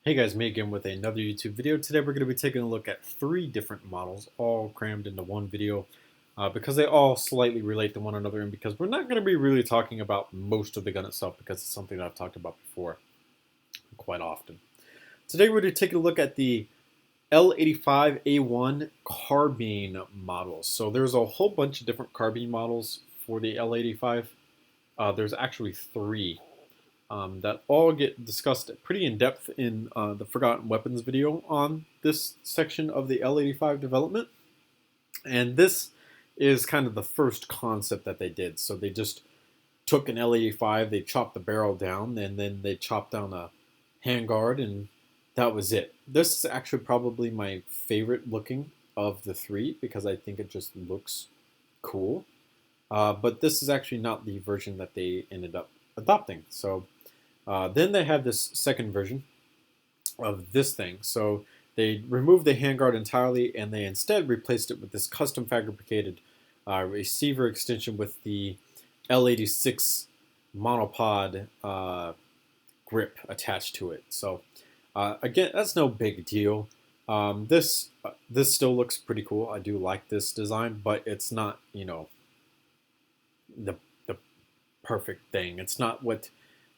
Hey guys, me again with another YouTube video. Today we're going to be taking a look at 3 different models, all crammed into one video, because they all slightly relate to one another, and because we're not going to be really talking about most of the gun itself, because it's something that I've talked about before quite often. Today we're going to take a look at the L85A1 Carbine models. So there's a whole bunch of different Carbine models for the L85. There's actually 3. That all get discussed pretty in depth in the Forgotten Weapons video on this section of the L85 development. And this is kind of the first concept that they did. So they just took an L85, they chopped the barrel down, and then they chopped down a handguard, and that was it. This is actually probably my favorite looking of the 3 because I think it just looks cool. But this is actually not the version that they ended up adopting. So then they had this second version of this thing. So they removed the handguard entirely, and they instead replaced it with this custom fabricated receiver extension with the L86 monopod grip attached to it. So again, that's no big deal. This still looks pretty cool. I do like this design, but it's not, you know, the perfect thing. It's not what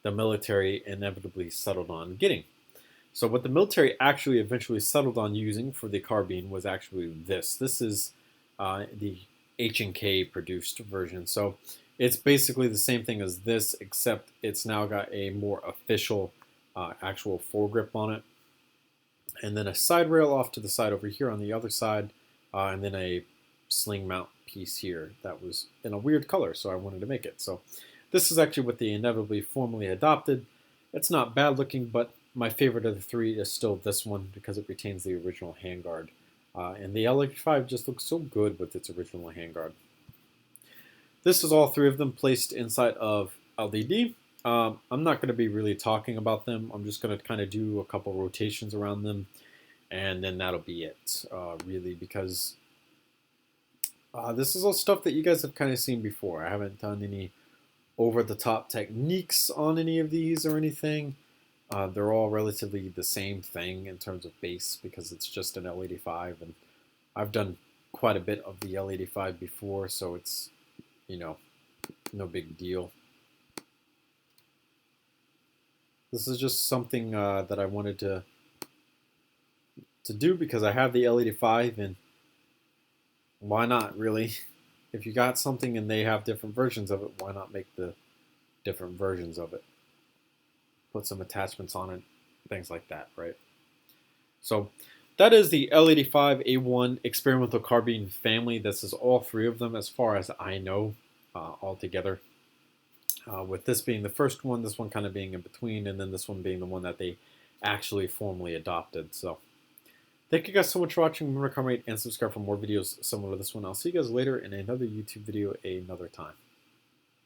the military inevitably settled on getting. So what the military actually eventually settled on using for the carbine was actually this. This is the H&K produced version. So it's basically the same thing as this, except it's now got a more official actual foregrip on it. And then a side rail off to the side over here on the other side, and then a sling mount piece here that was in a weird color, so I wanted to make it. So this is actually what they inevitably formally adopted. It's not bad looking, but my favorite of the 3 is still this one because it retains the original handguard. And the L85 just looks so good with its original handguard. This is all 3 of them placed inside of LDD. I'm not going to be really talking about them. I'm just going to kind of do a couple rotations around them, and then that'll be it, really, because this is all stuff that you guys have kind of seen before. I haven't done any over-the-top techniques on any of these or anything. They're all relatively the same thing in terms of base because it's just an L85, and I've done quite a bit of the L85 before, so it's, you know, no big deal. This is just something that I wanted to do because I have the L85, and why not, really? If you got something and they have different versions of it, why not make the different versions of it? Put some attachments on it, things like that, right? So that is the L85A1 experimental carbine family. This is all 3 of them as far as I know altogether. With this being the first one, this one kind of being in between, and then this one being the one that they actually formally adopted. So thank you guys so much for watching. Remember to comment and subscribe for more videos similar to this one. I'll see you guys later in another YouTube video another time.